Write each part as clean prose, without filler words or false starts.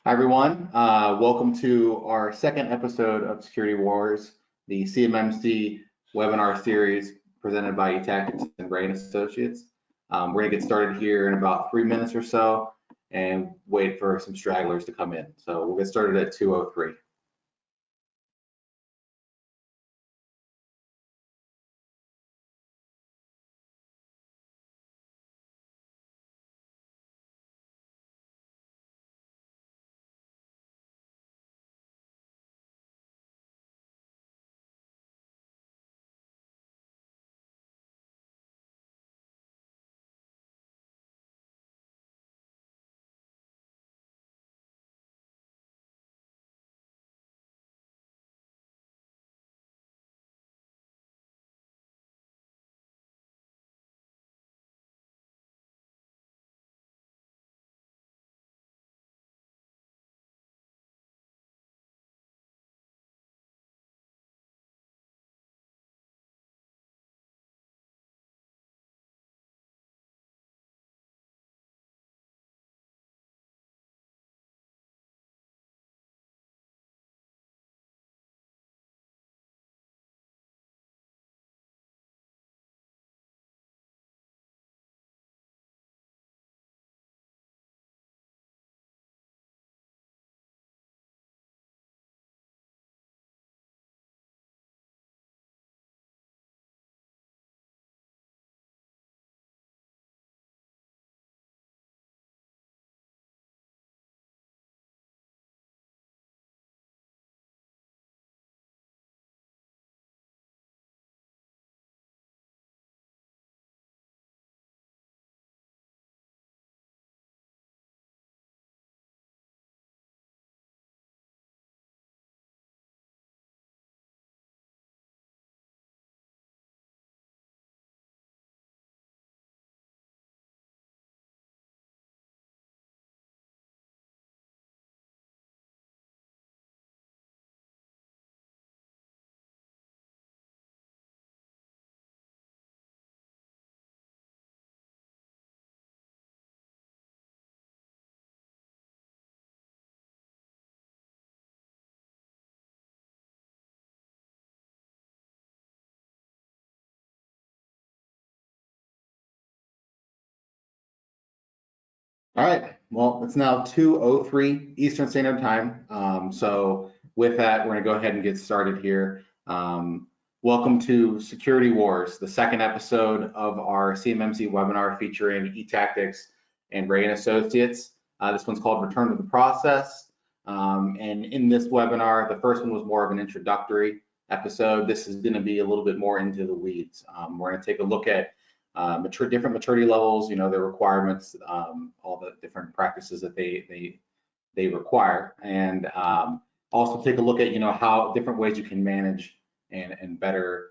Hi, everyone. Welcome to our second episode of Security Wars, the CMMC webinar series presented by Etactics and Rea Associates. We're going to get started here in about 3 minutes or so and wait for some stragglers to come in. So we'll get started at 2:03. All right, well, it's now 2:03 Eastern Standard Time. So with that, we're gonna go ahead and get started here. Welcome to Security Wars, the second episode of our CMMC webinar featuring Etactics and Rea Associates. This one's called Return to the Process. And in this webinar, the first one was more of an introductory episode. This is gonna be a little bit more into the weeds. We're gonna take a look at different maturity levels, their requirements, all the different practices that they require, and also take a look at how different ways you can manage and better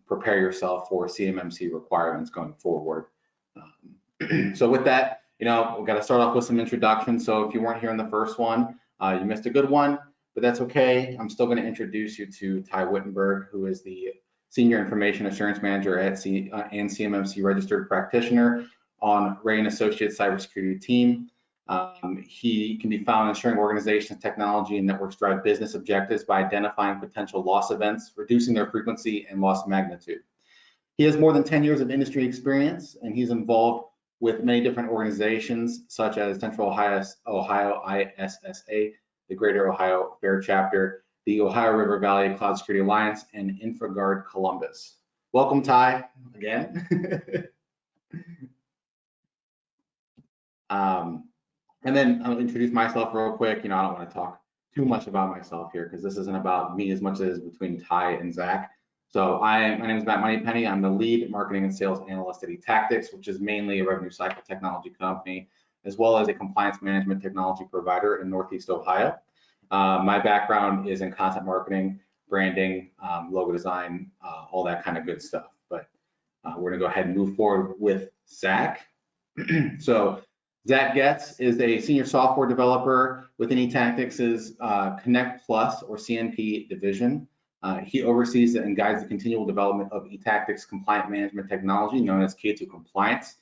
prepare yourself for CMMC requirements going forward. So with that, we've got to start off with some introductions. So if you weren't here in the first one, you missed a good one, but that's okay. I'm still going to introduce you to Ty Wittenberg, who is the Senior Information Assurance Manager at and CMMC Registered Practitioner on Rea Associates Cybersecurity team. He can be found ensuring organizations, technology, and networks drive business objectives by identifying potential loss events, reducing their frequency and loss magnitude. He has more than 10 years of industry experience, and he's involved with many different organizations, such as Central Ohio ISSA, the Greater Ohio Fair Chapter, the Ohio River Valley Cloud Security Alliance, and InfraGuard Columbus. Welcome, Ty, again. And then I'll introduce myself real quick. I don't want to talk too much about myself here because this isn't about me as much as it is between Ty and Zach. So my name is Matt Moneypenny. I'm the lead marketing and sales analyst at Etactics, which is mainly a revenue cycle technology company, as well as a compliance management technology provider in Northeast Ohio. My background is in content marketing, branding, logo design, all that kind of good stuff. But we're gonna go ahead and move forward with Zach. So Zach Getz is a senior software developer within Etactics' Connect Plus or CNP division. He oversees and guides the continual development of Etactics compliant management technology known as K2 compliance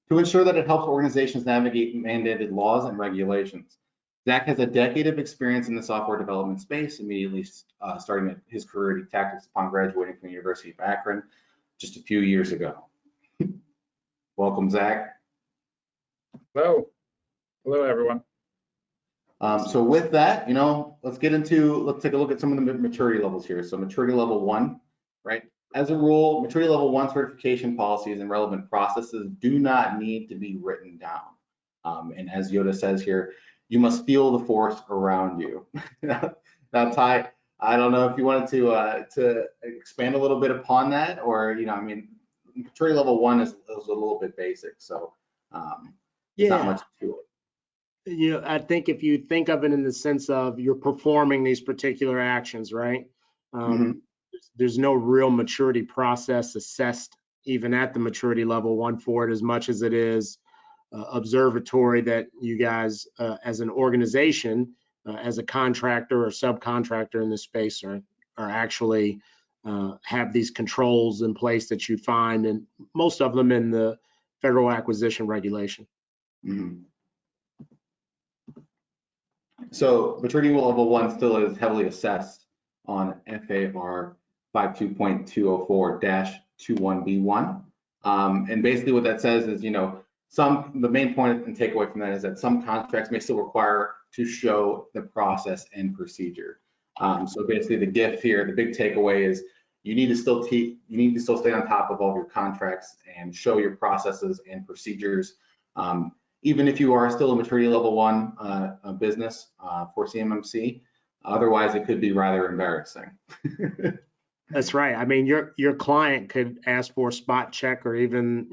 to ensure that it helps organizations navigate mandated laws and regulations. Zach has a decade of experience in the software development space, immediately starting his career at Etactics upon graduating from the University of Akron just a few years ago. Welcome, Zach. Hello. Hello, everyone. So with that, let's take a look at some of the maturity levels here. So maturity level 1, right? As a rule, maturity level 1 certification policies and relevant processes do not need to be written down. And as Yoda says here, you must feel the force around you. Now, Ty, I don't know if you wanted to expand a little bit upon that, or maturity level 1 is a little bit basic, so there's not much to it. I think if you think of it in the sense of you're performing these particular actions, right? There's no real maturity process assessed even at the maturity level 1 for it, as much as it is observatory that you guys as an organization, as a contractor or subcontractor in this space are actually have these controls in place that you find, and most of them in the Federal Acquisition Regulation. So maturity level 1 still is heavily assessed on FAR 52.204-21B1. And basically what that says is, the main point and takeaway from that is that some contracts may still require to show the process and procedure. So basically the gift here, the big takeaway is you need to still stay on top of all of your contracts and show your processes and procedures. Even if you are still a maturity level 1 business for CMMC, otherwise it could be rather embarrassing. That's right. I mean, your client could ask for a spot check, or even,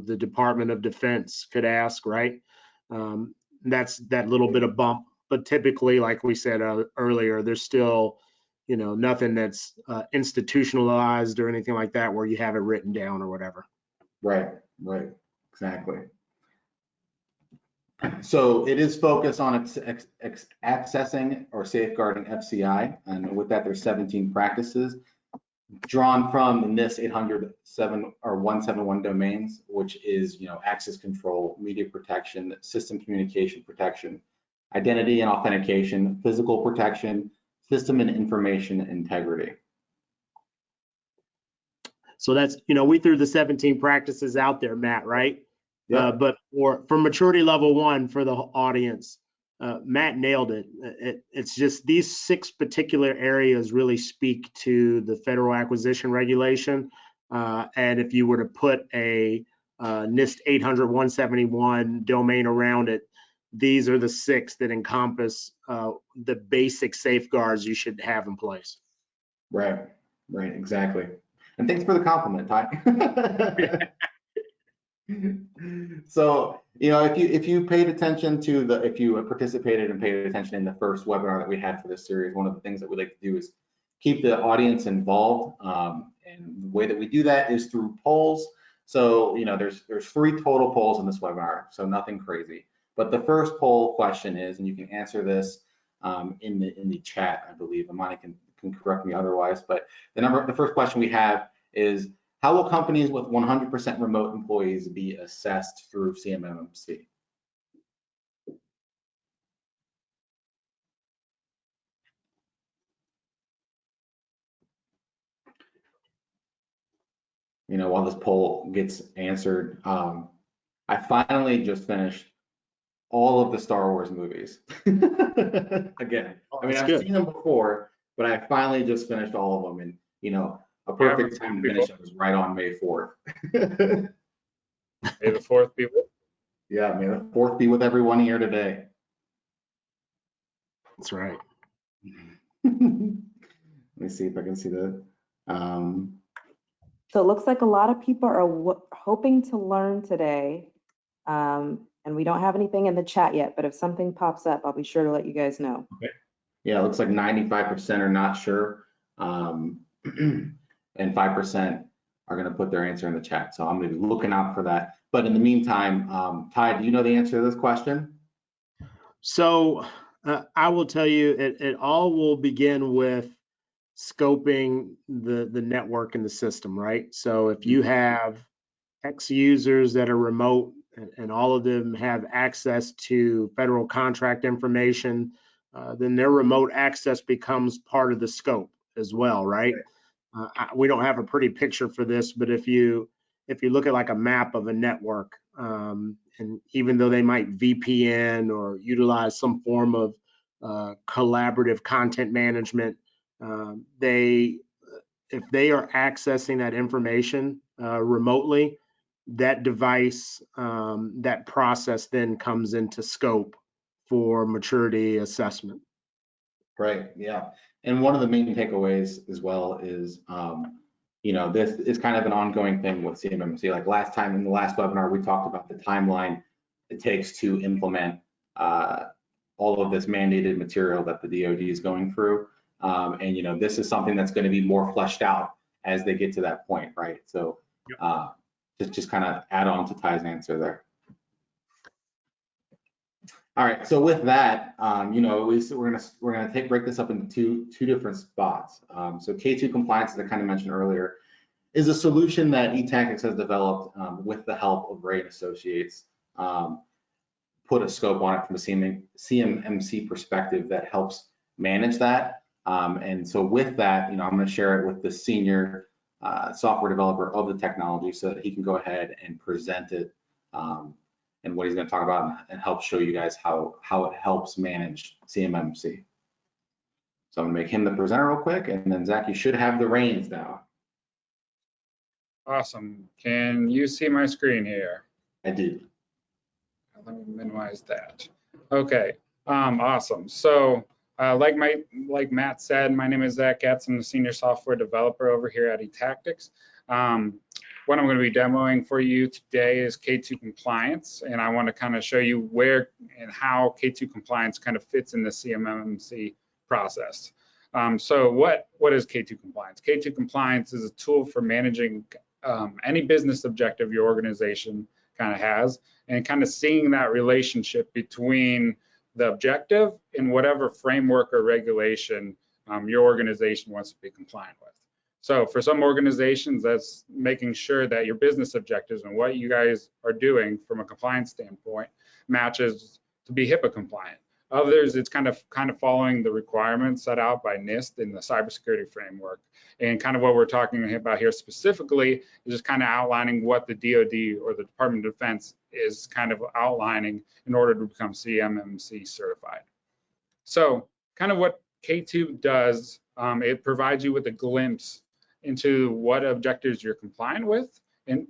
the Department of Defense could ask, right? That's that little bit of bump, but typically, like we said earlier, there's still, nothing that's institutionalized or anything like that where you have it written down or whatever. Right, exactly. So it is focused on accessing or safeguarding FCI, and with that, there's 17 practices drawn from the NIST 807 or 171 domains, which is, access control, media protection, system communication protection, identity and authentication, physical protection, system and information integrity. So that's, we threw the 17 practices out there, Matt, right? Yeah. But for maturity level 1 for the audience, Matt nailed it. It's just these 6 particular areas really speak to the Federal Acquisition Regulation. And if you were to put a NIST 800-171 domain around it, these are the 6 that encompass the basic safeguards you should have in place. Right, exactly. And thanks for the compliment, Ty. So, if you paid attention to if you participated and paid attention in the first webinar that we had for this series, one of the things that we like to do is keep the audience involved. And the way that we do that is through polls. So, there's 3 total polls in this webinar, so nothing crazy. But the first poll question is, and you can answer this in the chat, I believe. Amani can correct me otherwise, but the first question we have is, how will companies with 100% remote employees be assessed through CMMC? While this poll gets answered, I finally just finished all of the Star Wars movies. Again, I've seen them before, but I finally just finished all of them, and a perfect time to finish it was right on May 4th. May the 4th be with you. Yeah, may the 4th be with everyone here today. That's right. Let me see if I can see that. So it looks like a lot of people are hoping to learn today. And we don't have anything in the chat yet, but if something pops up, I'll be sure to let you guys know. Okay. Yeah, it looks like 95% are not sure. And 5% are going to put their answer in the chat. So I'm going to be looking out for that. But in the meantime, Ty, do you know the answer to this question? So I will tell you, it all will begin with scoping the network and the system, right? So if you have X users that are remote and all of them have access to federal contract information, then their remote access becomes part of the scope as well, right? We don't have a pretty picture for this, but if you look at like a map of a network, and even though they might VPN or utilize some form of collaborative content management, if they are accessing that information remotely, that device, that process then comes into scope for maturity assessment. Right, yeah. And one of the main takeaways as well is, this is kind of an ongoing thing with CMMC. Like last time in the last webinar, we talked about the timeline it takes to implement all of this mandated material that the DoD is going through. And this is something that's going to be more fleshed out as they get to that point, right? So just kind of add on to Ty's answer there. All right, so with that, we're gonna break this up into two different spots. So K2 compliance, as I kind of mentioned earlier, is a solution that Etactics has developed with the help of Rea Associates. Put a scope on it from a CMMC perspective that helps manage that. And so with that, I'm going to share it with the senior software developer of the technology so that he can go ahead and present it. And what he's going to talk about and help show you guys how it helps manage CMMC. So I'm going to make him the presenter real quick, and then Zach, you should have the reins now. Awesome. Can you see my screen here? I do. Let me minimize that. Okay, awesome. So like Matt said, my name is Zach Getz. I'm the senior software developer over here at Etactics. What I'm going to be demoing for you today is K2 compliance, and I want to kind of show you where and how K2 compliance kind of fits in the CMMC process. So what is K2 compliance? K2 compliance is a tool for managing any business objective your organization kind of has, and kind of seeing that relationship between the objective and whatever framework or regulation your organization wants to be compliant with. So for some organizations, that's making sure that your business objectives and what you guys are doing from a compliance standpoint matches to be HIPAA compliant. Others, it's kind of following the requirements set out by NIST in the cybersecurity framework. And kind of what we're talking about here specifically is just kind of outlining what the DoD or the Department of Defense is kind of outlining in order to become CMMC certified. So kind of what K2 does, it provides you with a glimpse into what objectives you're compliant with and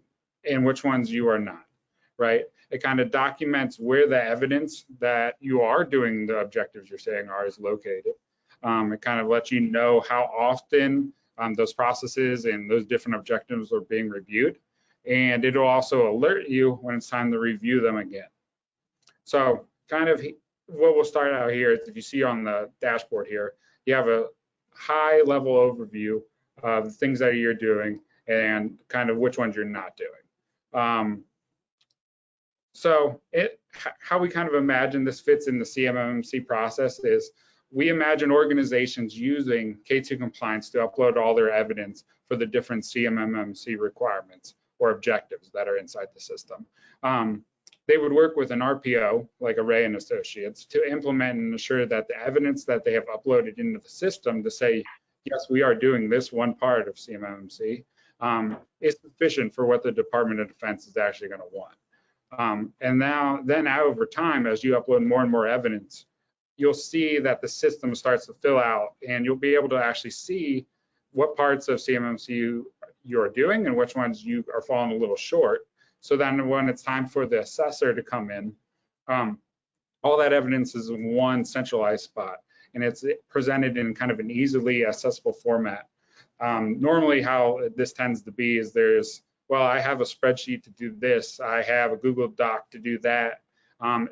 which ones you are not, right? It kind of documents where the evidence that you are doing the objectives you're saying are is located. It kind of lets you know how often those processes and those different objectives are being reviewed. And it'll also alert you when it's time to review them again. So kind of what we'll start out here is, if you see on the dashboard here, you have a high level overview of the things that you're doing and kind of which ones you're not doing. So how we kind of imagine this fits in the CMMC process is we imagine organizations using K2 compliance to upload all their evidence for the different CMMC requirements or objectives that are inside the system. They would work with an RPO like Rea Associates to implement and ensure that the evidence that they have uploaded into the system to say, yes, we are doing this one part of CMMC is sufficient for what the Department of Defense is actually going to want. And then over time, as you upload more and more evidence, you'll see that the system starts to fill out, and you'll be able to actually see what parts of CMMC you're doing and which ones you are falling a little short. So then when it's time for the assessor to come in, all that evidence is in one centralized spot, and it's presented in kind of an easily accessible format. Normally how this tends to be is well, I have a spreadsheet to do this. I have a Google Doc to do that. I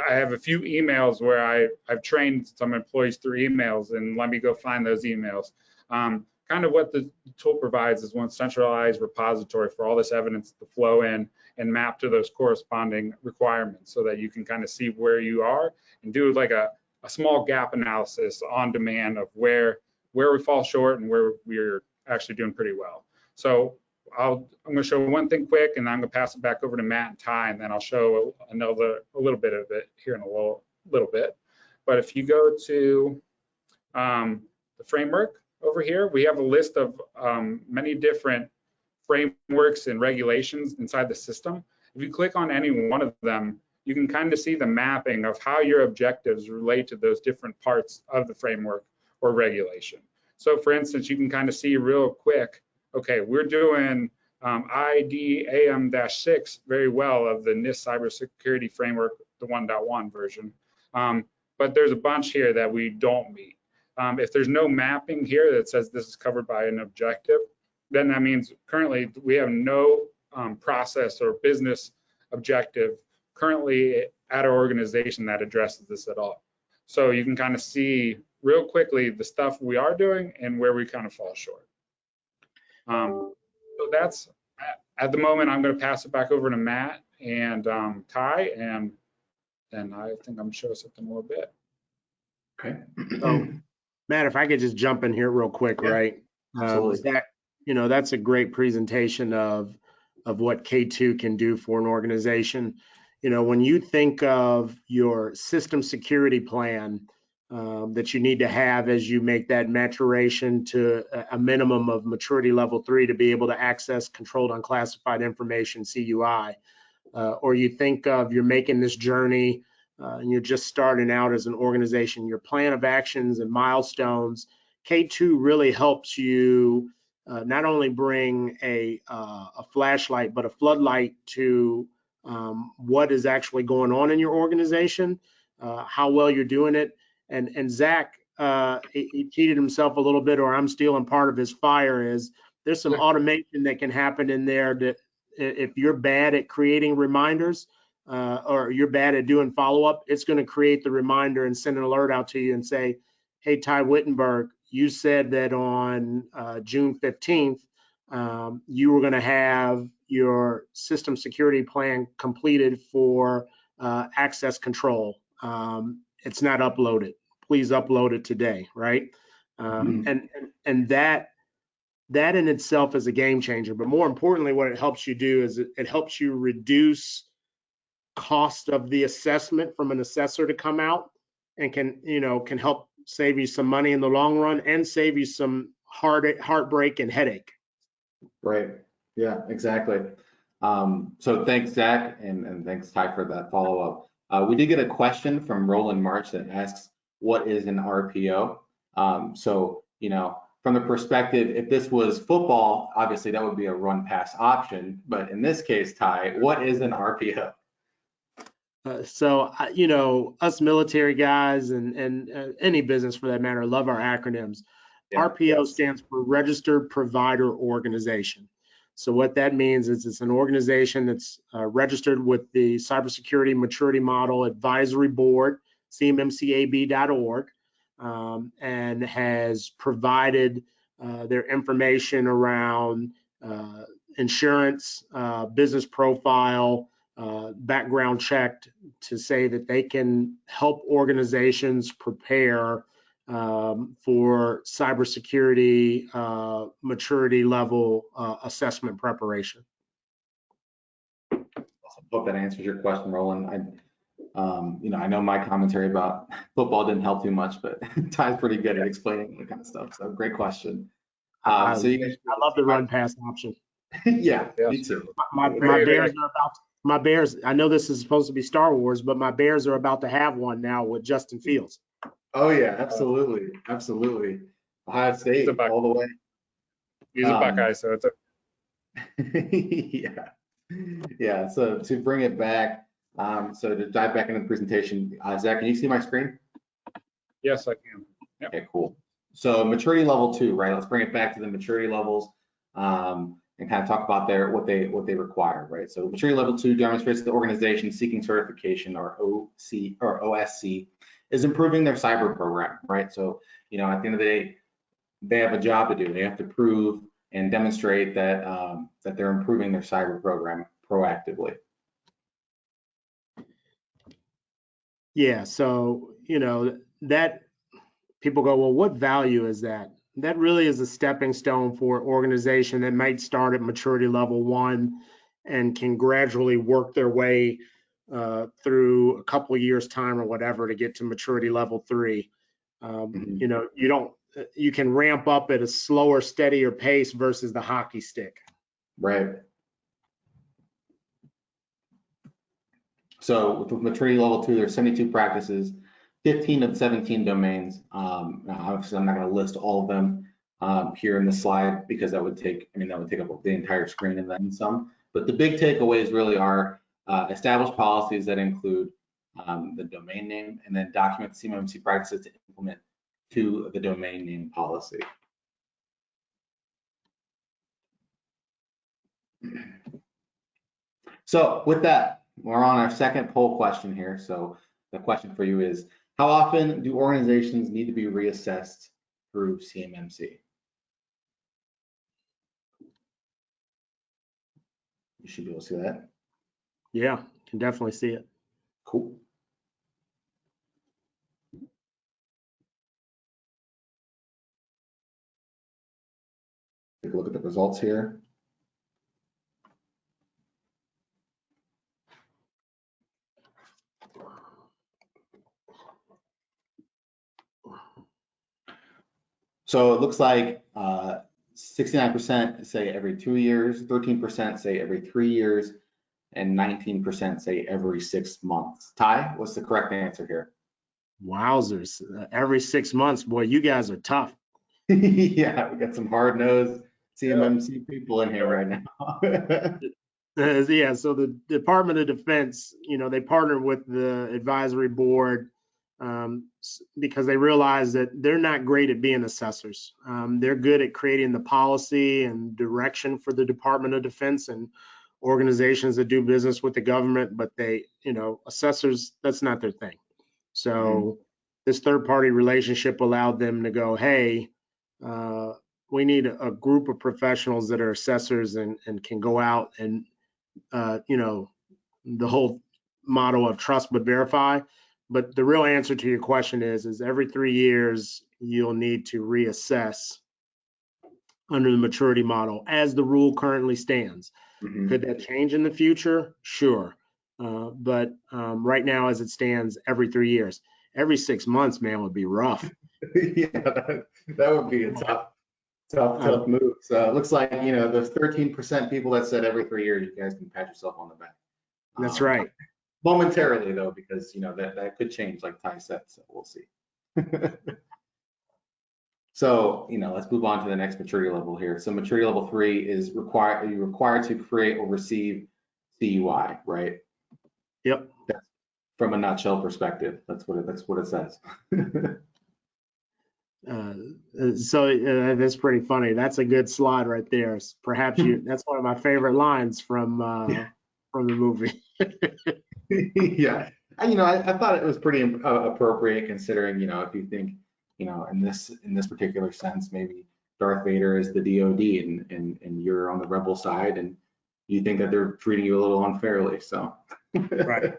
have a few emails where I've trained some employees through emails, and let me go find those emails. Kind of what the tool provides is one centralized repository for all this evidence to flow in and map to those corresponding requirements so that you can kind of see where you are and do like a small gap analysis on demand of where we fall short and where we're actually doing pretty well. So I'm going to show one thing quick, and then I'm going to pass it back over to Matt and Ty, and then I'll show a little bit of it here in a little bit. But if you go to the framework over here, we have a list of many different frameworks and regulations inside the system. If you click on any one of them, you can kind of see the mapping of how your objectives relate to those different parts of the framework or regulation. So for instance, you can kind of see real quick, okay, we're doing IDAM-6 very well of the NIST Cybersecurity Framework, the 1.1 version. But there's a bunch here that we don't meet. If there's no mapping here that says this is covered by an objective, then that means currently we have no process or business objective currently at our organization that addresses this at all. So you can kind of see real quickly the stuff we are doing and where we kind of fall short. So that's, at the moment, I'm going to pass it back over to Matt and Ty, and I think I'm going to show something a little bit. Okay. So, Matt, if I could just jump in here real quick, Yeah, right? absolutely. That's a great presentation of what K2 can do for an organization. When you think of your system security plan that you need to have as you make that maturation to a minimum of maturity level 3 to be able to access controlled unclassified information, CUI, or you think of you're making this journey and you're just starting out as an organization, your plan of actions and milestones, K2 really helps you not only bring a flashlight, but a floodlight to what is actually going on in your organization, how well you're doing it. And Zach, he cheated himself a little bit, or I'm stealing part of his fire, is there's some automation that can happen in there that if you're bad at creating reminders or you're bad at doing follow-up, it's going to create the reminder and send an alert out to you and say, hey, Ty Wittenberg, you said that on June 15th, you were going to have your system security plan completed for access control. It's not uploaded. Please upload it today, right? And that in itself is a game changer. But more importantly, what it helps you do is it helps you reduce cost of the assessment from an assessor to come out, and can help save you some money in the long run and save you some heartbreak and headache. Right. Yeah, exactly. So thanks, Zach, and thanks, Ty, for that follow-up. We did get a question from Roland March that asks, what is an RPO? So, from the perspective, if this was football, obviously that would be a run pass option. But in this case, Ty, what is an RPO? So, us military guys and any business for that matter love our acronyms. Yeah, RPO stands for Registered Provider Organization. So what that means is it's an organization that's registered with the Cybersecurity Maturity Model Advisory Board, CMMCAB.org, and has provided their information around insurance, business profile, background checked to say that they can help organizations prepare for cybersecurity maturity level assessment preparation. Hope that answers your question, Roland. I know my commentary about football didn't help too much, but Ty's pretty good at explaining that kind of stuff. So great question. I love the run pass option. Yeah, me too. My Bears are about. My Bears, I know this is supposed to be Star Wars, but my Bears are about to have one now with Justin Fields. Oh yeah, absolutely, absolutely. Ohio State all the way. He's a Buckeye, so it's a yeah. So to bring it back, so to dive back into the presentation, Zach, can you see my screen? Yes, I can. Yep. Okay, cool. So maturity level 2, right? Let's bring it back to the maturity levels and kind of talk about what they require, right? So maturity level 2 demonstrates the organization seeking certification, or OSC, is improving their cyber program, right? So, at the end of the day, they have a job to do. They have to prove and demonstrate that that they're improving their cyber program proactively. Yeah, so that people go, well, what value is that that really is a stepping stone for an organization that might start at maturity level 1 and can gradually work their way through a couple of years time or whatever to get to maturity level 3. You know, you can ramp up at a slower, steadier pace versus the hockey stick. Right. So with maturity level 2, there's 72 practices, 15 of 17 domains. Now obviously I'm not going to list all of them here in the slide because that would take, that would take up the entire screen and then some. But the big takeaways really are established policies that include the domain name, and then document CMMC practices to implement to the domain name policy. So with that, we're on our second poll question here. So the question for you is, how often do organizations need to be reassessed through CMMC? You should be able to see that. Yeah, can definitely see it. Cool. Take a look at the results here. So it looks like 69% say every 2 years, 13% say every 3 years, and 19% say every 6 months. Ty, what's the correct answer here? Wowzers, every 6 months, boy, you guys are tough. Yeah, we got some hard-nosed CMMC people in here right now. Yeah, so the Department of Defense, they partnered with the advisory board because they realize that they're not great at being assessors. They're good at creating the policy and direction for the Department of Defense and organizations that do business with the government, but they, assessors, that's not their thing. So this third-party relationship allowed them to go, hey, we need a group of professionals that are assessors and can go out and, the whole motto of trust but verify. But the real answer to your question is every 3 years, you'll need to reassess under the maturity model as the rule currently stands. Could that change in the future? Sure. But right now, as it stands, every 3 years. Every 6 months, man, would be rough. Yeah, that would be a tough move. So it looks like, those 13% people that said every 3 years, you guys can pat yourself on the back. That's right. Momentarily, though, because, that could change, like Ty said, so we'll see. So, let's move on to the next maturity level here. So maturity level 3 is you're required to create or receive CUI, right? Yep. That's from a nutshell perspective. That's what it says. That's pretty funny. That's a good slide right there. Perhaps that's one of my favorite lines from the movie. Yeah, I thought it was pretty appropriate considering, if you think, in this particular sense, maybe Darth Vader is the DOD and you're on the rebel side and you think that they're treating you a little unfairly. So. Right.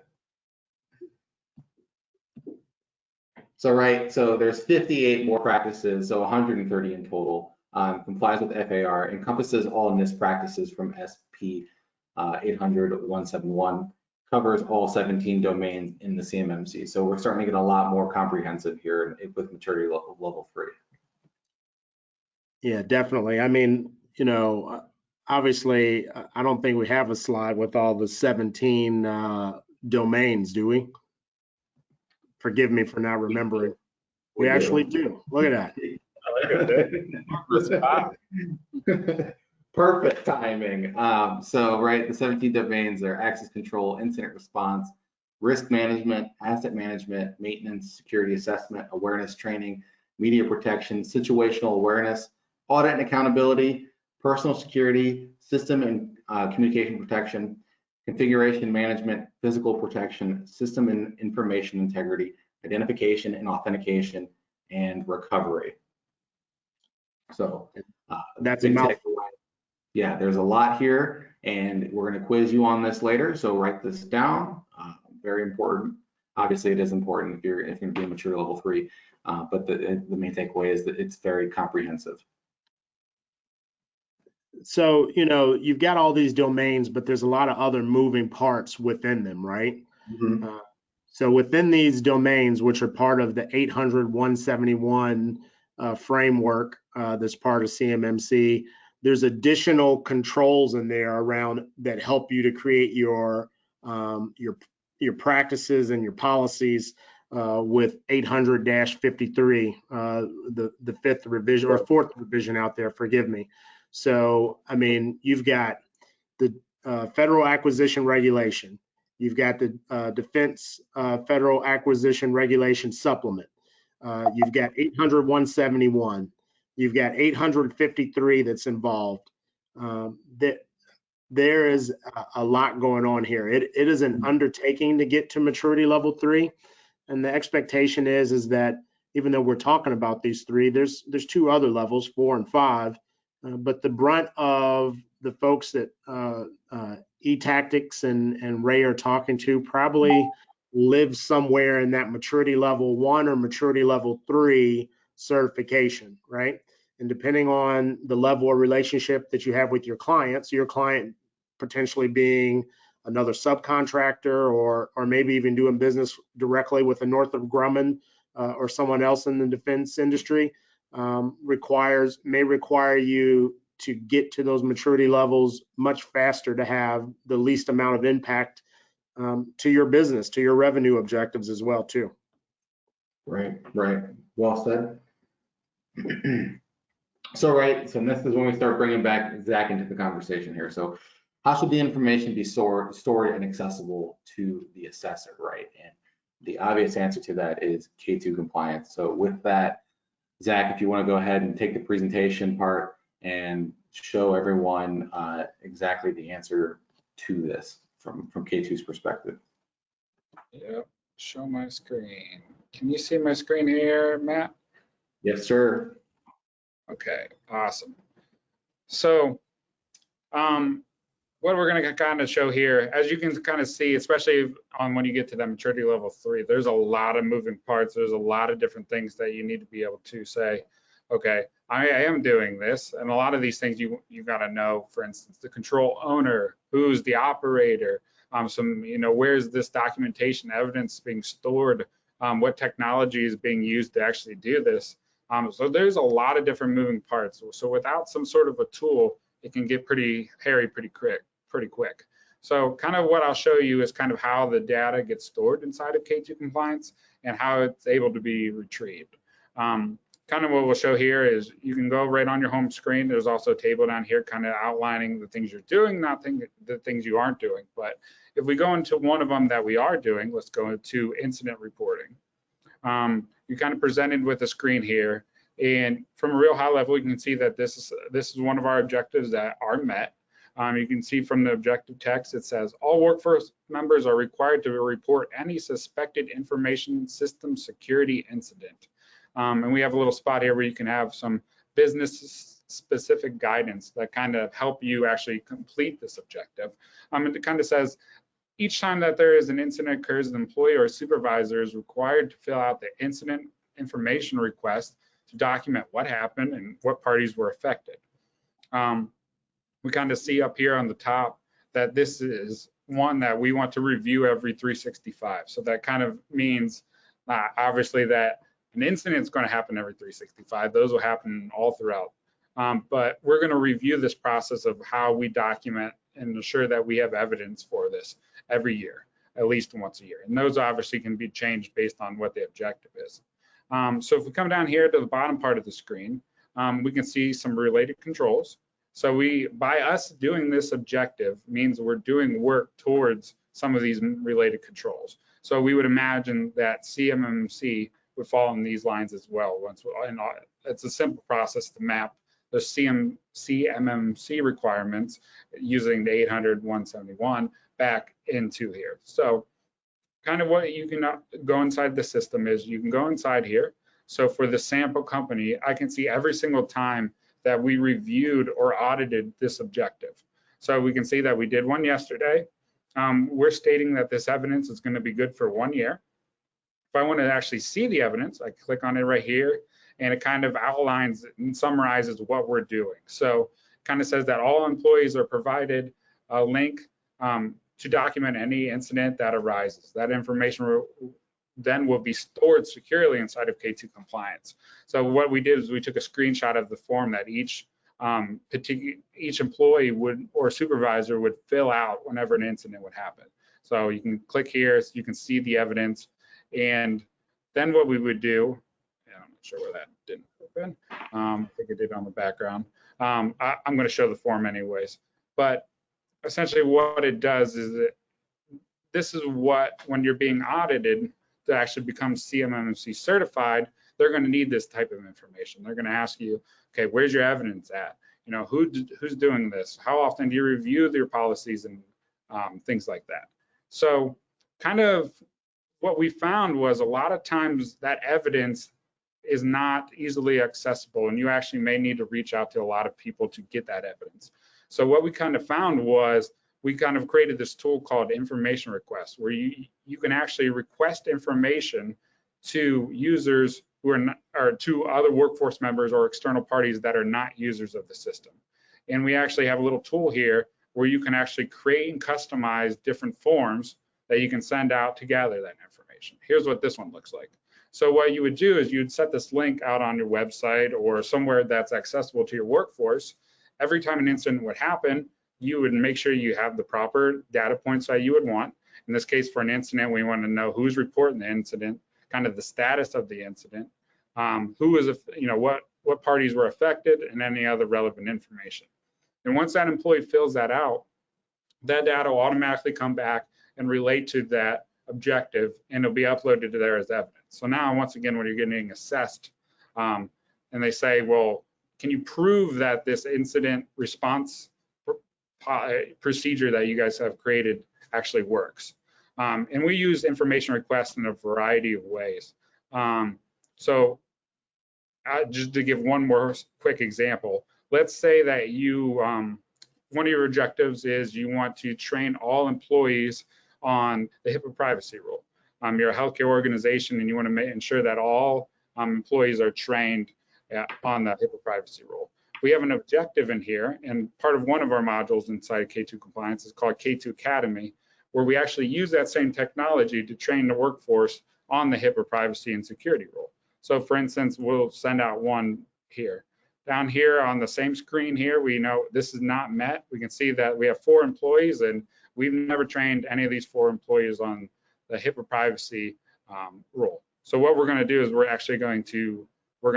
So there's 58 more practices, so 130 in total. Complies with FAR, encompasses all NIST practices from SP 800-171, covers all 17 domains in the CMMC. So we're starting to get a lot more comprehensive here with maturity level 3. Yeah, definitely. Obviously, I don't think we have a slide with all the 17 domains, do we? Forgive me for not remembering. We actually do. Look at that. I like it. Perfect timing. The 17 domains are access control, incident response, risk management, asset management, maintenance, security assessment, awareness training, media protection, situational awareness, audit and accountability, personal security, system and communication protection, configuration management, physical protection, system and information integrity, identification and authentication, and recovery. So that's a mouthful. Yeah, there's a lot here, and we're going to quiz you on this later. So write this down. Very important. Obviously, it is important if you're going to be a maturity level 3, but the main takeaway is that it's very comprehensive. So, you've got all these domains, but there's a lot of other moving parts within them, right? Mm-hmm. So within these domains, which are part of the 800-171 framework that's part of CMMC, there's additional controls in there around that help you to create your practices and your policies with 800-53, the fifth revision or fourth revision out there, forgive me. So, I mean, you've got the Federal Acquisition Regulation. You've got the Defense Federal Acquisition Regulation Supplement. You've got 800-171. You've got 853 that's involved. There is a lot going on here. It is an undertaking to get to maturity level 3. And the expectation is that even though we're talking about these 3, there's 2 other levels, 4 and 5. But the brunt of the folks that Etactics and Rea are talking to probably live somewhere in that maturity level 1 or maturity level 3 certification, right? And depending on the level of relationship that you have with your clients, your client potentially being another subcontractor or maybe even doing business directly with a Northrop Grumman or someone else in the defense industry, may require you to get to those maturity levels much faster to have the least amount of impact to your business, to your revenue objectives as well too. Right. Well said. So this is when we start bringing back Zach into the conversation here. So how should the information be stored and accessible to the assessor, right? And the obvious answer to that is K2 compliance. So with that, Zach, if you want to go ahead and take the presentation part and show everyone exactly the answer to this from K2's perspective. Yep, show my screen. Can you see my screen here, Matt? Yes, sir. Okay, awesome. So what we're going to kind of show here, as you can kind of see, especially on when you get to that maturity level 3, there's a lot of moving parts. There's a lot of different things that you need to be able to say, okay, I am doing this. And a lot of these things you got to know, for instance, the control owner, who's the operator, where's this documentation evidence being stored, what technology is being used to actually do this. So there's a lot of different moving parts. So without some sort of a tool, it can get pretty hairy pretty quick. So kind of what I'll show you is kind of how the data gets stored inside of K2 compliance and how it's able to be retrieved. Kind of what we'll show here is you can go right on your home screen. There's also a table down here kind of outlining the things you're doing, not the things you aren't doing. But if we go into one of them that we are doing, let's go into incident reporting. You're kind of presented with a screen here. And from a real high level, you can see that this is one of our objectives that are met. You can see from the objective text, it says all workforce members are required to report any suspected information system security incident. And we have a little spot here where you can have some business specific guidance that kind of help you actually complete this objective. And it kind of says, each time that there is an incident occurs, an employee or supervisor is required to fill out the incident information request to document what happened and what parties were affected. We kind of see up here on the top that this is one that we want to review every 365. So that kind of means obviously that an incident is going to happen every 365. Those will happen all throughout. But we're going to review this process of how we document and ensure that we have evidence for this every year, at least once a year. And those obviously can be changed based on what the objective is. So if we come down here to the bottom part of the screen, we can see some related controls. So by us doing this objective means we're doing work towards some of these related controls. So we would imagine that CMMC would fall in these lines as well. And it's a simple process to map the CMMC requirements using the 800-171 back into here. So kind of what you can go inside the system is you can go inside here. So for the sample company, I can see every single time that we reviewed or audited this objective. So we can see that we did one yesterday. We're stating that this evidence is going to be good for 1 year. If I want to actually see the evidence, I click on it right here, and it kind of outlines and summarizes what we're doing. So it kind of says that all employees are provided a link to document any incident that arises. That information then will be stored securely inside of K2 compliance. So what we did is we took a screenshot of the form that each employee would or supervisor would fill out whenever an incident would happen. So you can click here, so you can see the evidence, and then what we would do, I'm not sure where that didn't open. I think it did on the background. I'm going to show the form anyways, but essentially what it does is that this is what, when you're being audited to actually become CMMC certified, they're going to need this type of information. They're going to ask you, okay, where's your evidence at? You know, who's doing this? How often do you review your policies and things like that? So kind of what we found was a lot of times that evidence is not easily accessible, and you actually may need to reach out to a lot of people to get that evidence. So what we kind of found was we kind of created this tool called information requests, where you can actually request information to users who are not, or to other workforce members or external parties that are not users of the system. And we actually have a little tool here where you can actually create and customize different forms that you can send out to gather that information. Here's what this one looks like. So what you would do is you'd set this link out on your website or somewhere that's accessible to your workforce. Every time an incident would happen, you would make sure you have the proper data points that you would want. In this case, for an incident, we want to know who's reporting the incident, kind of the status of the incident, who was, you know, what parties were affected, and any other relevant information. And once that employee fills that out, that data will automatically come back and relate to that objective, and it'll be uploaded to there as evidence. So now, once again, when you're getting assessed, and they say, well, can you prove that this incident response procedure that you guys have created actually works? And we use information requests in a variety of ways. So just to give one more quick example, let's say that you, one of your objectives is you want to train all employees on the HIPAA privacy rule. You're a healthcare organization and you want to ensure that all employees are trained on the HIPAA privacy rule. We have an objective in here, and part of one of our modules inside K2 compliance is called K2 Academy, where we actually use that same technology to train the workforce on the HIPAA privacy and security rule. So for instance, we'll send out one here. Down here on the same screen here, we know this is not met. We can see that we have 4 employees, and we've never trained any of these 4 employees on the HIPAA privacy rule. So what we're going to do is we're going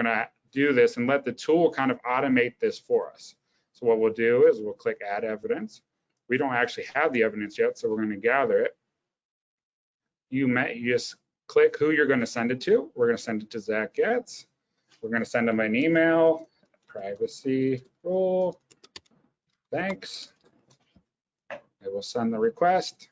to do this and let the tool kind of automate this for us. So what we'll do is we'll click Add Evidence. We don't actually have the evidence yet, so we're going to gather it. You just click who you're going to send it to. We're going to send it to Zach Getz. We're going to send him an email. Privacy rule. Thanks. I will send the request.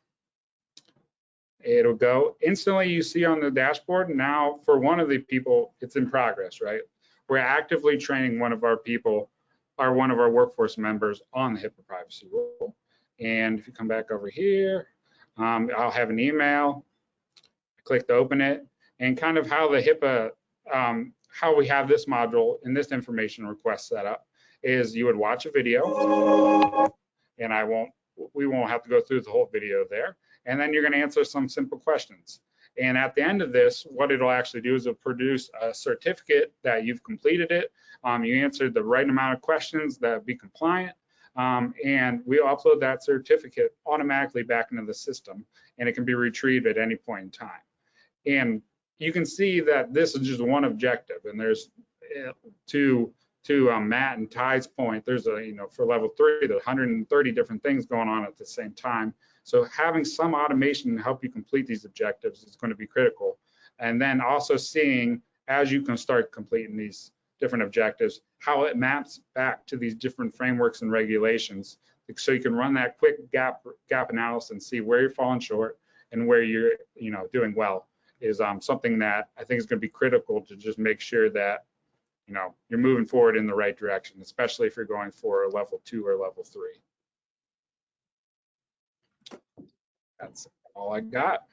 It'll go instantly. You see on the dashboard now for one of the people, it's in progress, right? We're actively training one of our people, or one of our workforce members, on the HIPAA privacy rule. And if you come back over here, I'll have an email. Click to open it, and kind of how the HIPAA, how we have this module and this information request set up is you would watch a video, and we won't have to go through the whole video there. And then you're going to answer some simple questions. And at the end of this, what it'll actually do is it'll produce a certificate that you've completed it. You answered the right amount of questions that be compliant. And we'll upload that certificate automatically back into the system, and it can be retrieved at any point in time. And you can see that this is just one objective, and there's to Matt and Ty's point, there's for level 3, there's 130 different things going on at the same time. So having some automation to help you complete these objectives is going to be critical. And then also seeing, as you can start completing these different objectives, how it maps back to these different frameworks and regulations, so you can run that quick gap analysis and see where you're falling short and where you're doing well, is something that I think is going to be critical to just make sure that you're moving forward in the right direction, especially if you're going for a level 2 or level 3. That's all I got.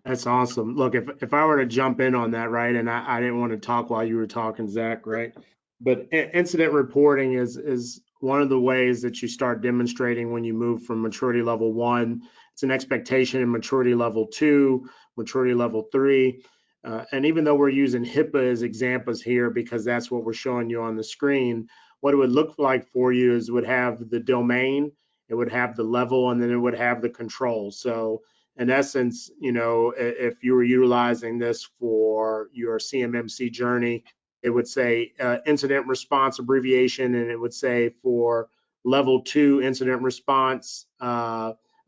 That's awesome. Look, if I were to jump in on that, right, and I didn't want to talk while you were talking, Zach, right? But incident reporting is one of the ways that you start demonstrating when you move from maturity level 1. It's an expectation in maturity level 2, maturity level 3. And even though we're using HIPAA as examples here, because that's what we're showing you on the screen, what it would look like for you is it would have the domain, it would have the level, and then it would have the control. So in essence, if you were utilizing this for your CMMC journey, it would say incident response abbreviation, and it would say for level 2 incident response,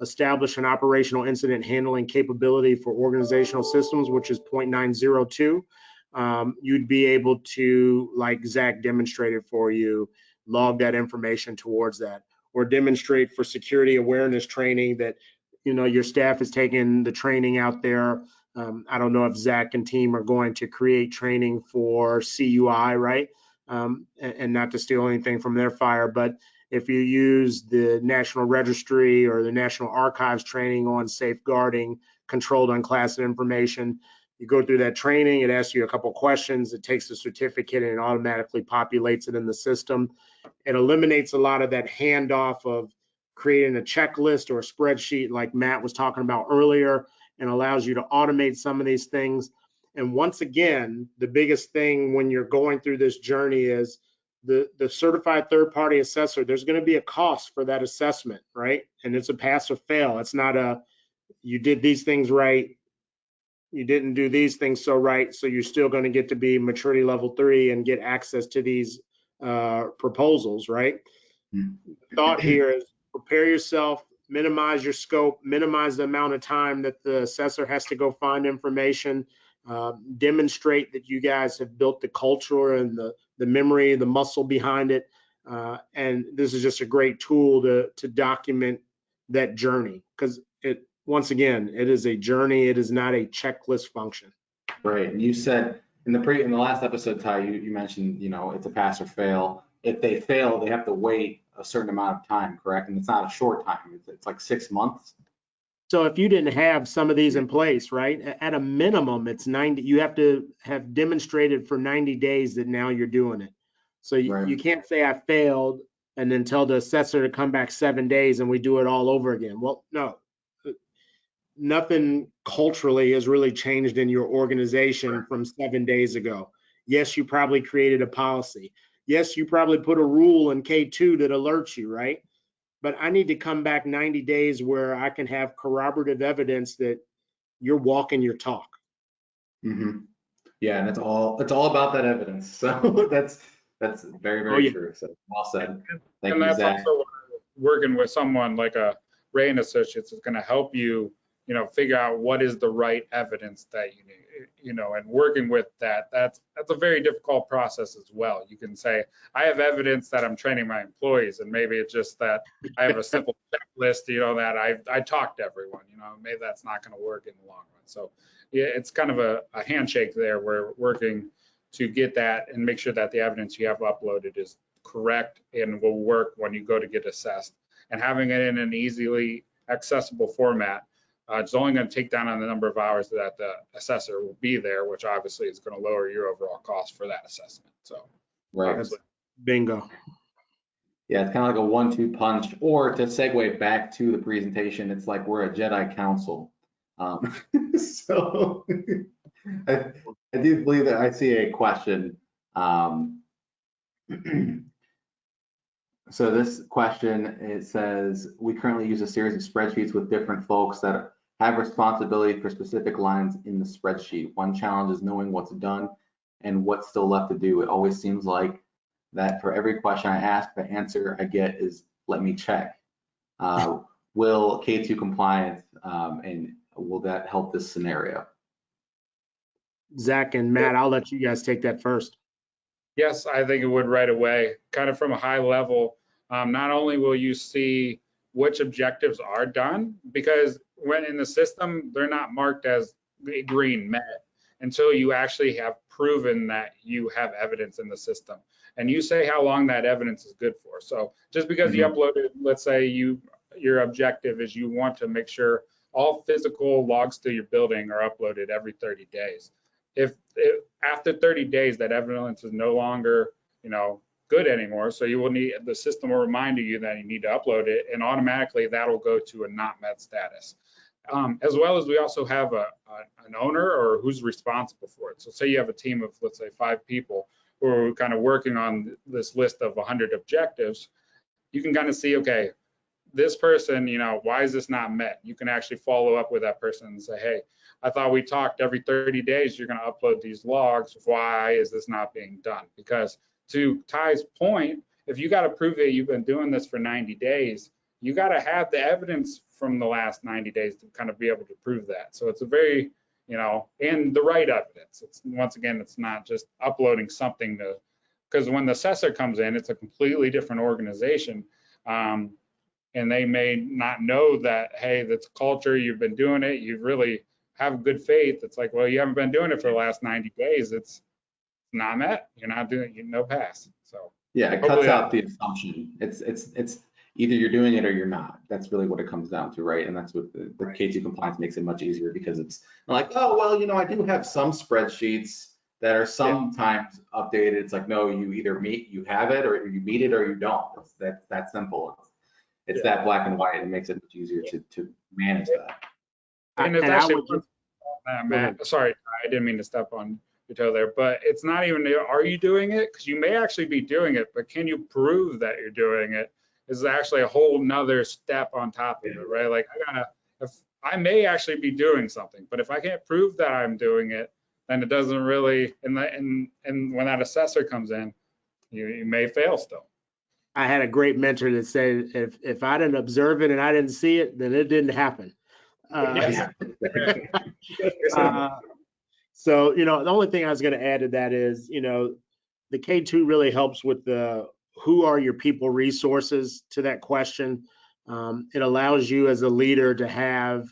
establish an operational incident handling capability for organizational systems, which is 0.902. You'd be able to, like Zach demonstrated for you, log that information towards that, or demonstrate for security awareness training that your staff is taking the training out there. I don't know if Zach and team are going to create training for CUI, right? And not to steal anything from their fire, but if you use the National Registry or the National Archives training on safeguarding controlled unclassified information, you go through that training, it asks you a couple questions, it takes the certificate and it automatically populates it in the system. It eliminates a lot of that handoff of creating a checklist or a spreadsheet like Matt was talking about earlier, and allows you to automate some of these things. And once again, the biggest thing when you're going through this journey is the certified third-party assessor. There's going to be a cost for that assessment, right? And it's a pass or fail. It's not a, you did these things right, you didn't do these things so right, so you're still going to get to be maturity level 3 and get access to these proposals, right? The thought here is prepare yourself, minimize your scope, minimize the amount of time that the assessor has to go find information, demonstrate that you guys have built the culture and the memory, the muscle behind it. And this is just a great tool to document that journey, because once again, it is a journey. It is not a checklist function. Right. And you said in the last episode, Ty, you mentioned, it's a pass or fail. If they fail, they have to wait a certain amount of time, correct? And it's not a short time. It's like 6 months. So if you didn't have some of these in place, right, at a minimum, it's 90. You have to have demonstrated for 90 days that now you're doing it. So you can't say I failed and then tell the assessor to come back 7 days and we do it all over again. Well, no. Nothing culturally has really changed in your organization from 7 days ago. Yes, you probably created a policy. Yes, you probably put a rule in K2 that alerts you, right? But I need to come back 90 days where I can have corroborative evidence that you're walking your talk. Mm-hmm. Yeah, and it's all about that evidence. So that's very, very true. So well said. Thank you, Zach. Also working with someone like a Rea Associates is going to help you, figure out what is the right evidence that you need, and working with that, that's a very difficult process as well. You can say, I have evidence that I'm training my employees, and maybe it's just that I have a simple checklist, that I talk to everyone, maybe that's not going to work in the long run. So yeah, it's kind of a handshake there. We're working to get that and make sure that the evidence you have uploaded is correct and will work when you go to get assessed. And having it in an easily accessible format, it's only going to take down on the number of hours that the assessor will be there, which obviously is going to lower your overall cost for that assessment. So, right. Bingo. Yeah, it's kind of like a 1-2 punch. Or to segue back to the presentation, it's like we're a Jedi council. So I do believe that I see a question. So this question, it says, we currently use a series of spreadsheets with different folks that have responsibility for specific lines in the spreadsheet. One challenge is knowing what's done and what's still left to do. It always seems like that for every question I ask, the answer I get is, let me check. Will K2 compliance and will that help this scenario? Zach and Matt, I'll let you guys take that first. Yes, I think it would right away. Kind of from a high level, not only will you see which objectives are done, because when in the system, they're not marked as green met until you actually have proven that you have evidence in the system. And you say how long that evidence is good for. So just because you uploaded, let's say your objective is you want to make sure all physical logs to your building are uploaded every 30 days. If after 30 days that evidence is no longer, good anymore, so you will need, the system will remind you that you need to upload it, and automatically that'll go to a not met status. As well as we also have an owner or who's responsible for it. So say you have a team of, let's say, 5 people who are kind of working on this list of 100 objectives. You can kind of see, okay, this person, why is this not met? You can actually follow up with that person and say, hey, I thought we talked every 30 days, you're going to upload these logs. Why is this not being done? Because to Ty's point, if you got to prove that you've been doing this for 90 days, you got to have the evidence from the last 90 days to kind of be able to prove that. So it's a very, and the right evidence. It's, once again, it's not just uploading something to, because when the assessor comes in, it's a completely different organization. And they may not know that, hey, that's culture, you've been doing it, you really have good faith. It's like, well, you haven't been doing it for the last 90 days. It's not met. You're not doing it, no pass. So yeah, it cuts out the assumption. It's either you're doing it or you're not. That's really what it comes down to, right? And that's what the K2 compliance makes it much easier, because it's like, oh, well, I do have some spreadsheets that are sometimes updated. It's like, no, you either you have it, or you meet it, or you don't. It's that simple. It's that black and white. It makes it much easier to manage that. And it's actually, Matt, sorry, I didn't mean to step on your toe there, but it's not even, are you doing it? Because you may actually be doing it, but can you prove that you're doing it? Is actually a whole nother step on top of it, right? Like if I may actually be doing something, but if I can't prove that I'm doing it, then it doesn't really, and when that assessor comes in, you may fail still. I had a great mentor that said, if I didn't observe it and I didn't see it, then it didn't happen. So, the only thing I was going to add to that is, the K2 really helps with who are your people resources to that question. It allows you as a leader to have,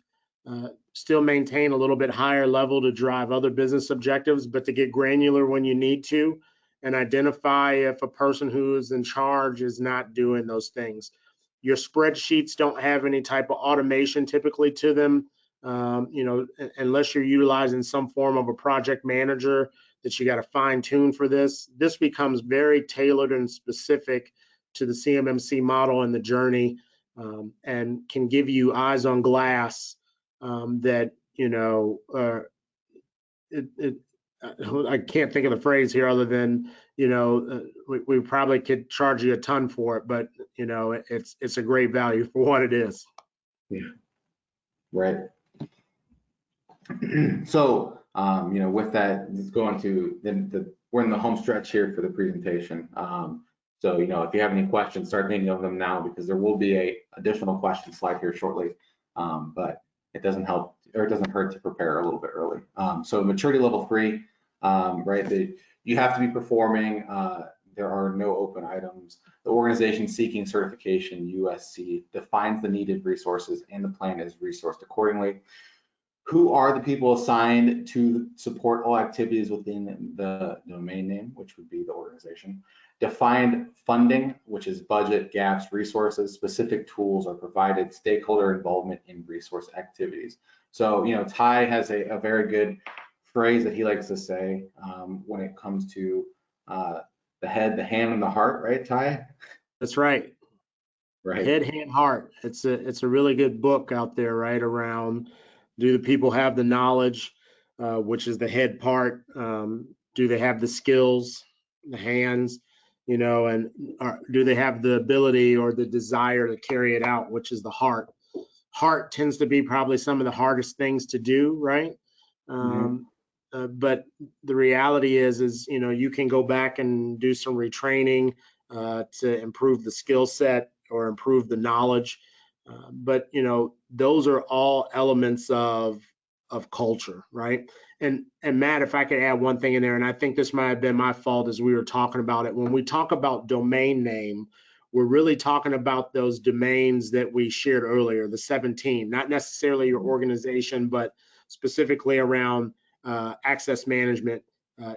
still maintain a little bit higher level to drive other business objectives, but to get granular when you need to, and identify if a person who is in charge is not doing those things. Your spreadsheets don't have any type of automation typically to them, unless you're utilizing some form of a project manager that you got to fine tune for this. This becomes very tailored and specific to the CMMC model and the journey, and can give you eyes on glass that, I can't think of the phrase here other than, we probably could charge you a ton for it, but it's a great value for what it is. Yeah. Right. So, with that, let's go into we're in the home stretch here for the presentation. So, if you have any questions, start thinking of them now, because there will be a additional question slide here shortly. But it doesn't help, or it doesn't hurt to prepare a little bit early. So maturity level 3, right? You have to be performing. There are no open items. The organization seeking certification, USC, defines the needed resources, and the plan is resourced accordingly. Who are the people assigned to support all activities within the domain name, which would be the organization? Defined funding, which is budget, gaps, resources, specific tools are provided, stakeholder involvement in resource activities. So, Ty has a very good phrase that he likes to say when it comes to the head, the hand, and the heart, right, Ty? That's right. Right. Head, hand, heart. It's a really good book out there, right, around, do the people have the knowledge, which is the head part? Do they have the skills, the hands, and do they have the ability or the desire to carry it out, which is the heart? Heart tends to be probably some of the hardest things to do, right? But the reality is, you can go back and do some retraining to improve the skill set or improve the knowledge. But those are all elements of culture, right? And Matt, if I could add one thing in there, and I think this might have been my fault as we were talking about it. When we talk about domain name, we're really talking about those domains that we shared earlier, the 17, not necessarily your organization, but specifically around access management,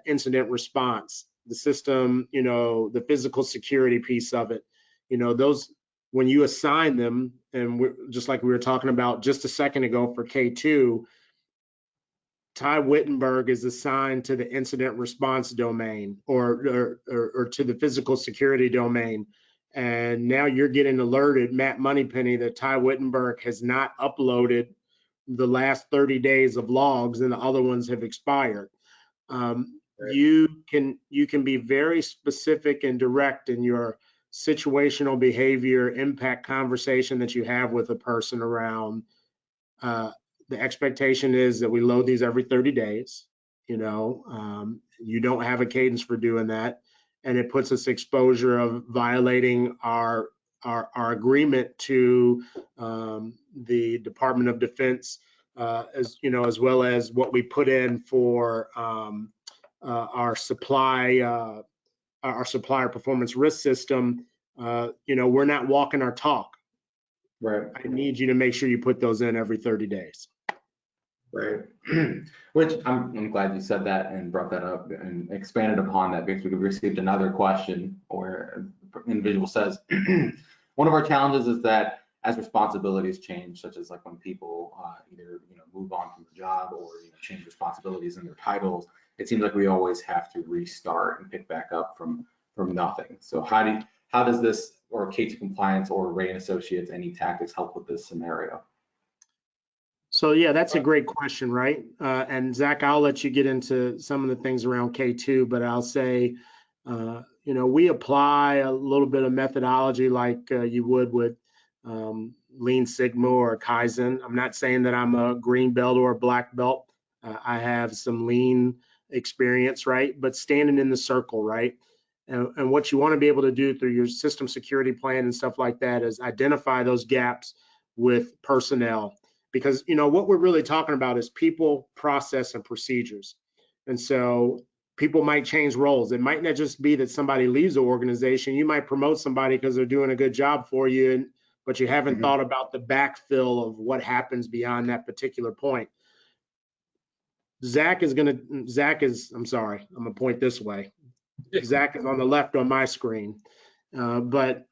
incident response, the system, the physical security piece of it. Those when you assign them, and just like we were talking about just a second ago for K2, Ty Wittenberg is assigned to the incident response domain or to the physical security domain. And now you're getting alerted, Matt Moneypenny, that Ty Wittenberg has not uploaded the last 30 days of logs and the other ones have expired. You can be very specific and direct in your situational behavior impact conversation that you have with a person around the expectation is that we load these every 30 days. You don't have a cadence for doing that, and it puts us exposure of violating our agreement to the Department of Defense, as well as what we put in for our supplier performance risk system. We're not walking our talk. Right. I need you to make sure you put those in every 30 days. Right. Which I'm glad you said that and brought that up and expanded upon that, because we received another question where an individual says, one of our challenges is that as responsibilities change, such as like when people either move on from the job or change responsibilities in their titles, it seems like we always have to restart and pick back up from nothing. So how does this, or K2 compliance or Rea Associates, any tactics help with this scenario? So yeah, that's a great question, right? And Zach, I'll let you get into some of the things around K2, but I'll say, we apply a little bit of methodology like you would with Lean Sigma or Kaizen. I'm not saying that I'm a green belt or a black belt. I have some lean experience, right? But standing in the circle, right? And what you want to be able to do through your system security plan and stuff like that is identify those gaps with personnel. Because what we're really talking about is people, process, and procedures. And so people might change roles. It might not just be that somebody leaves the organization. You might promote somebody because they're doing a good job for you, but you haven't thought about the backfill of what happens beyond that particular point. I'm sorry, I'm gonna point this way. Zach is on the left on my screen, but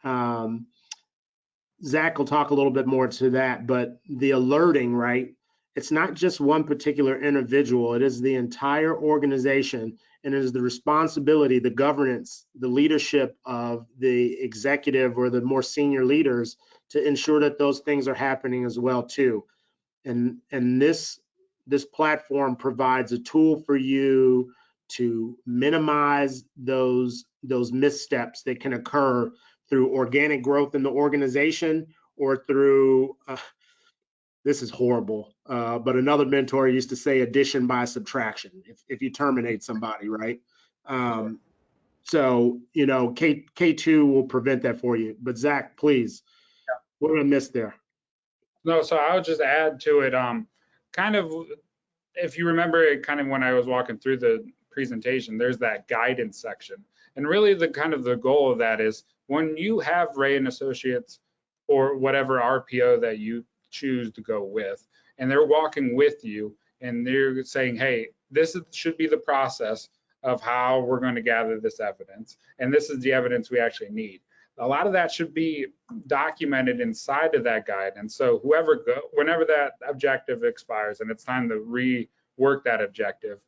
Zach will talk a little bit more to that, but the alerting, right? It's not just one particular individual, it is the entire organization, and it is the responsibility, the governance, the leadership of the executive or the more senior leaders to ensure that those things are happening as well too. And this platform provides a tool for you to minimize those missteps that can occur through organic growth in the organization or through, this is horrible, but another mentor used to say addition by subtraction, if you terminate somebody, right? So, K2 will prevent that for you. But Zach, please, what did I miss there? No, so I would just add to it, kind of, if you remember it, kind of when I was walking through the presentation, there's that guidance section. And really the goal of that is when you have Rea and Associates or whatever RPO that you choose to go with, and they're walking with you and they're saying, hey, should be the process of how we're going to gather this evidence. And this is the evidence we actually need. A lot of that should be documented inside of that guide. And so whenever that objective expires and it's time to rework that objective,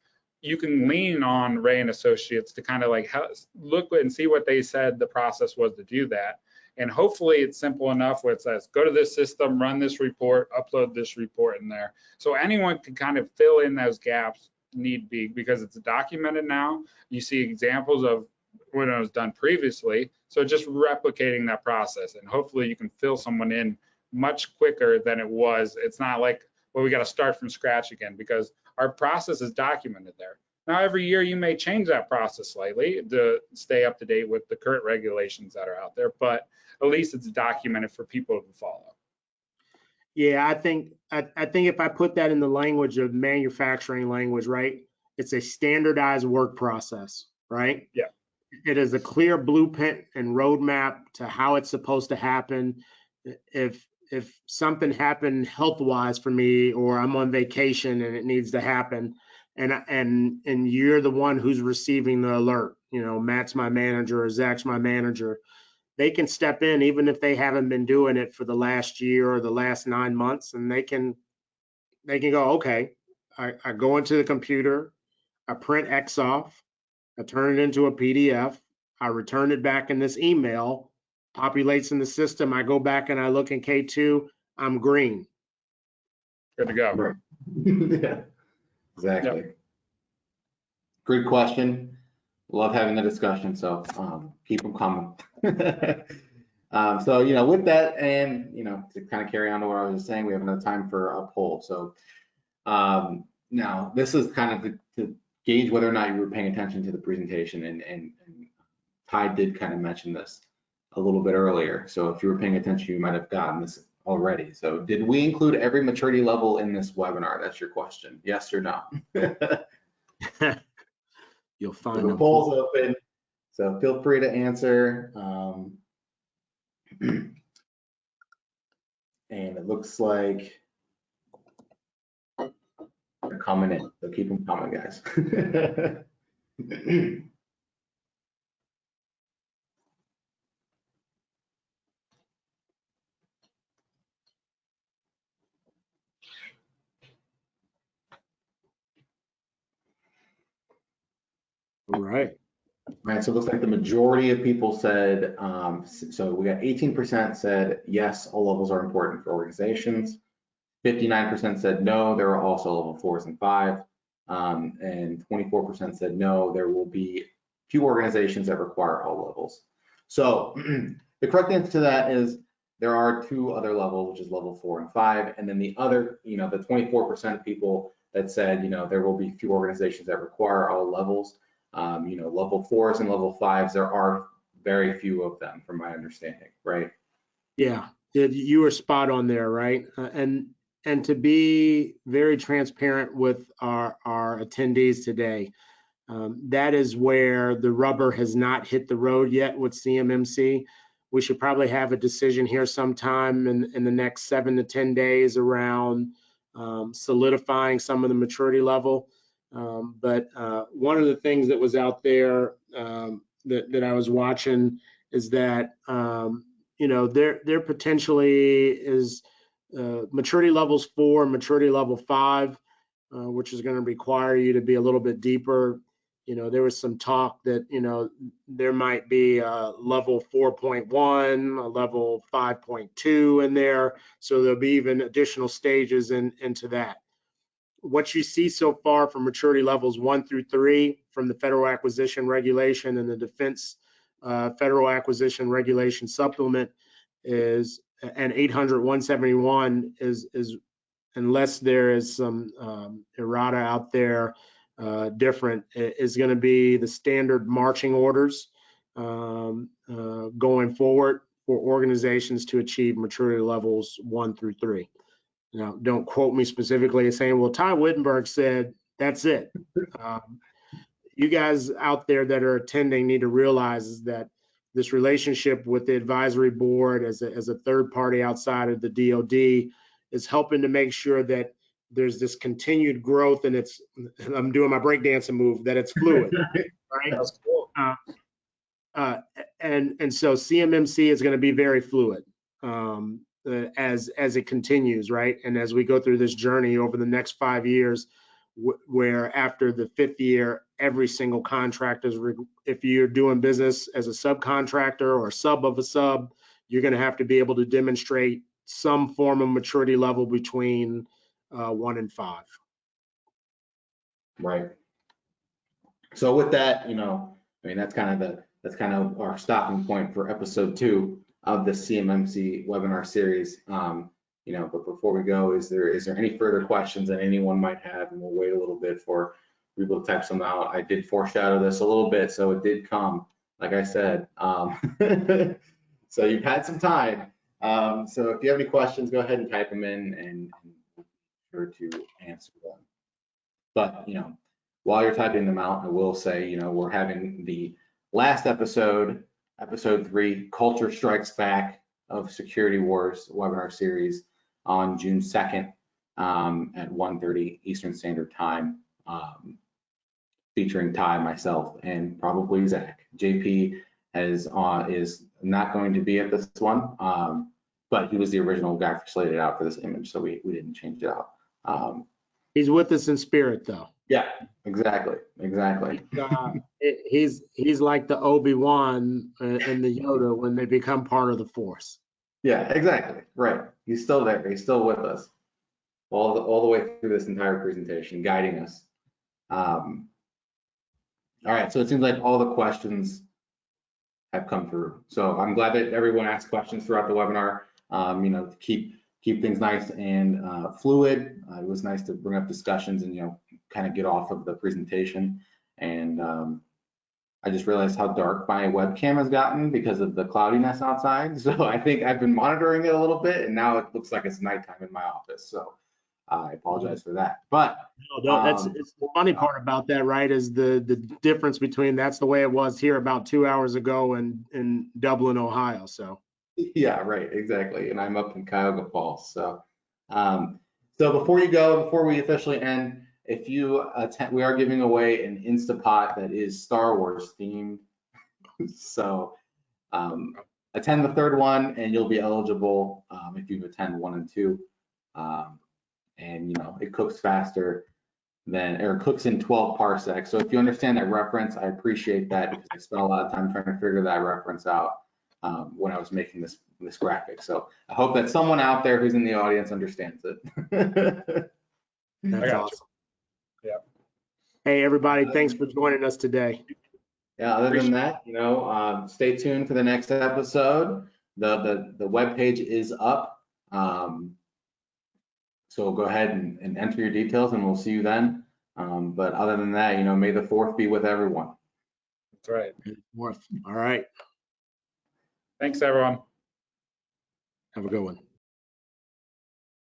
you can lean on Rea and Associates to kind of like look and see what they said the process was to do that. And hopefully it's simple enough where it says, go to this system, run this report, upload this report in there. So anyone can kind of fill in those gaps need be, because it's documented now. You see examples of when it was done previously. So just replicating that process, and hopefully you can fill someone in much quicker than it was. It's not like, well, we got to start from scratch again, because our process is documented there. Now, every year you may change that process slightly to stay up to date with the current regulations that are out there, but at least it's documented for people to follow. Yeah, I think if I put that in the language of manufacturing language, right? It's a standardized work process, right? Yeah. It is a clear blueprint and roadmap to how it's supposed to happen. If something happened health-wise for me, or I'm on vacation and it needs to happen, and you're the one who's receiving the alert, Matt's my manager or Zach's my manager, they can step in even if they haven't been doing it for the last year or the last 9 months, and they can go, okay, I go into the computer, I print X off, I turn it into a PDF, I return it back in this email, populates in the system, I go back and I look in K2, I'm green. Good to go. Right. Yeah, exactly. Yep. Good question. Love having the discussion, so keep them coming. So, with that, and, to kind of carry on to what I was just saying, we have another time for a poll. So now this is kind of to gauge whether or not you were paying attention to the presentation, and Ty did kind of mention this a little bit earlier. So if you were paying attention, you might have gotten this already. So did we include every maturity level in this webinar? That's your question. Yes or no? You'll find So the them. poll's open, so feel free to answer. And it looks like they're coming in, so keep them coming, guys. All right. Right, so it looks like the majority of people said, so we got 18% said, yes, all levels are important for organizations. 59% said no, there are also level 4s and 5. And 24% said no, there will be few organizations that require all levels. So the correct answer to that is there are 2 other levels, which is level 4 and 5. And then the other, the 24% of people that said, there will be few organizations that require all levels. Level 4s and level 5s, there are very few of them from my understanding, right? Yeah, you were spot on there, right? And to be very transparent with our attendees today, that is where the rubber has not hit the road yet with CMMC. We should probably have a decision here sometime in the next 7 to 10 days around solidifying some of the maturity level. But one of the things that was out there that I was watching is that there potentially is maturity levels 4, maturity level 5, which is going to require you to be a little bit deeper. There was some talk that there might be a level 4.1, a level 5.2 in there, so there'll be even additional stages into that. What you see so far from maturity levels 1 through 3 from the Federal Acquisition Regulation and the Defense Federal Acquisition Regulation Supplement is, and 800-171 is unless there is some errata out there different, is going to be the standard marching orders going forward for organizations to achieve maturity levels 1 through 3. Now, don't quote me specifically as saying, well, Ty Wittenberg said that's it. You guys out there that are attending need to realize is that this relationship with the advisory board as a third party outside of the DoD is helping to make sure that there's this continued growth, and I'm doing my breakdancing move, that it's fluid, right? That's cool. And so CMMC is going to be very fluid. As it continues, right? And as we go through this journey over the next 5 years, where after the 5th year, every single contractor, if you're doing business as a subcontractor or a sub of a sub, you're going to have to be able to demonstrate some form of maturity level between 1 and 5. Right. So with that, that's kind of our stopping point for episode 2 of the CMMC webinar series. But before we go, is there any further questions that anyone might have? And we'll wait a little bit for people to type some out. I did foreshadow this a little bit, so it did come, like I said. So you've had some time. So if you have any questions, go ahead and type them in, and we'll be sure to answer them. But while you're typing them out, I will say, we're having the last episode 3, Culture Strikes Back of Security Wars webinar series on June 2nd at 1:30 Eastern Standard Time, featuring Ty, myself, and probably Zach. JP is not going to be at this one, but he was the original guy slated out for this image, so we didn't change it out. He's with us in spirit, though. Yeah, exactly. He's like the Obi-Wan and the Yoda when they become part of the Force. Yeah, exactly. Right. He's still there. He's still with us all the way through this entire presentation, guiding us. All right. So it seems like all the questions have come through. So I'm glad that everyone asked questions throughout the webinar. To keep things nice and fluid. It was nice to bring up discussions and kind of get off of the presentation. And I just realized how dark my webcam has gotten because of the cloudiness outside. So I think I've been monitoring it a little bit, and now it looks like it's nighttime in my office. So I apologize for that. But It's the funny part about that, right? Is the difference between that's the way it was here about 2 hours ago in Dublin, Ohio. So yeah, right, exactly. And I'm up in Cuyahoga Falls. So before we officially end, if you attend, we are giving away an Instapot that is Star Wars themed. So attend the third one and you'll be eligible if you attend 1 and 2. And it cooks faster or cooks in 12 parsecs. So if you understand that reference, I appreciate that because I spent a lot of time trying to figure that reference out when I was making this graphic. So I hope that someone out there who's in the audience understands it. that's awesome. Yeah. Hey, everybody, thanks for joining us today. Yeah, other than that, stay tuned for the next episode. The webpage is up. So go ahead and enter your details and we'll see you then. But other than that, may the 4th be with everyone. That's right. 4th. All right. Thanks, everyone. Have a good one.